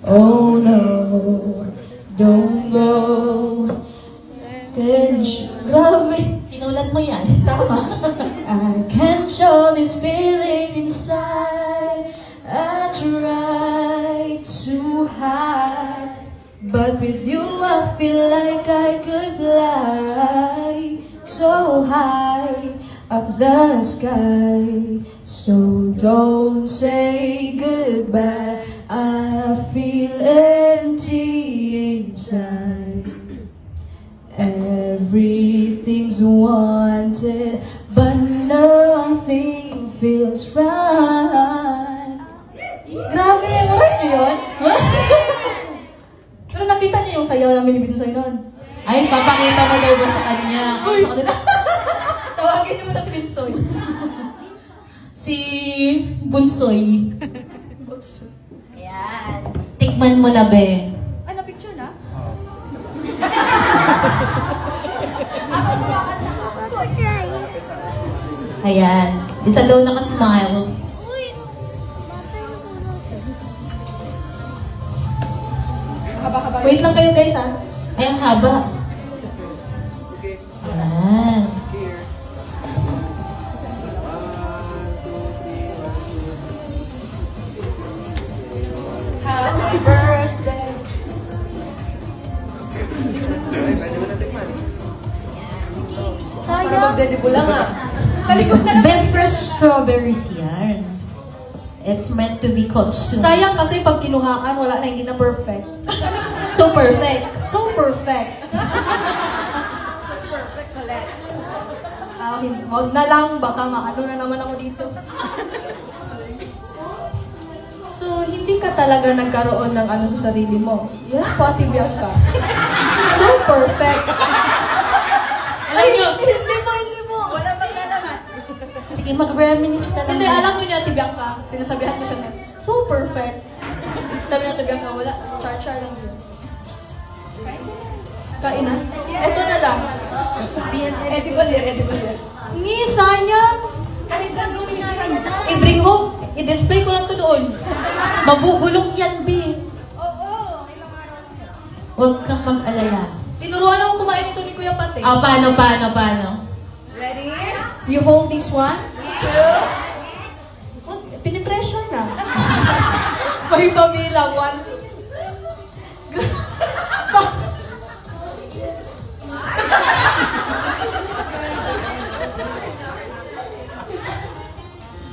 Oh no, don't go. Grabe. Sinulat mo yan. Tama. I can't show this feeling inside. I try to hide, but with you I feel like I could fly so high up the sky. So don't say goodbye. I feel empty inside. Everything's wanted, but nothing feels right. Grabe, oras niyo yun? Pero nakita niyo yung sayaw namin ni Binsoy noon? Ay, papakita mo daw ba sa kanya? Uy! Sa kanila. Tawagin niyo muna si Binsoy. Si Bunsoy. Ayan. Tikman mo na, be. Ano, picture na? Ayan. Isa daw nakasmile. Wait lang kayo guys ha. Ay, ang haba. Ayan. Happy birthday. Sayang. Magdedibo lang ah. Kalikot na lang. Be, fresh strawberries yan. It's meant to be consumed. Sayang kasi pag kinuhaan, wala na, hindi na perfect. So perfect. So perfect. Perfect ulit. Huwag na lang, baka maano na naman ako dito. So, hindi ka talaga nagkaroon ng ano sa sarili mo. Yes, Pati Bianca. So perfect. Alam niyo, Hindi mo. Wala bang lalabas? sige, mag-reminisce ka Hindi, naman. alam mo niya, Ate Bianca. Sinasabihan ko siya na, so perfect. Sabi niya, Ate Bianca, wala. Char-char lang yun. Kain na. Ito na lang. Edible yan. Ni, sayang. I-bring home. I-display ko lang to doon. Mabubulok yan, be. Huwag kang mag-alala. Tinuruan ako kumain ito ni Kuya Pate. Paano? Ready? You hold this one. Two. Oh, pinipressure na. May pabilang. One.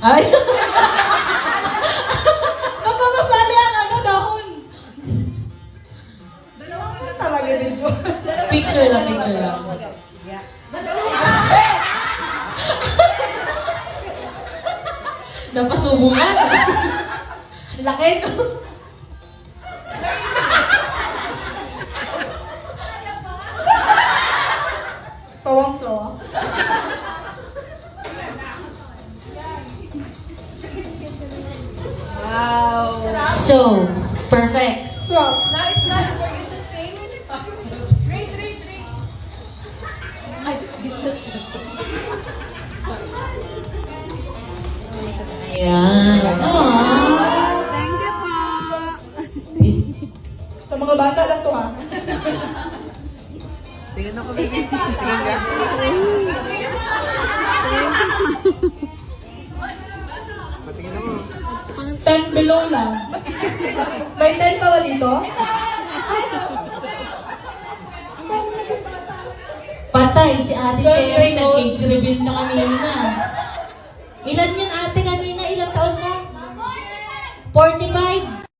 Ay! Napamasali ang ano, dahon. Talaga video. Picture lang. Napasubungan. Laki. Tawang-tawa. Wow. So, perfect. So, now it's time for you to sing. Three. Ay, business. Ayan. Thank you po. Sa mga bata lang to ha. Tingnan ako, baby. Tingnan ka. 10 below lang. May 10 pa ba dito? Patay si Ate Cherry, nag-age reveal na kanina. Ilan yun ate kanina? Ilang taon ka? 45?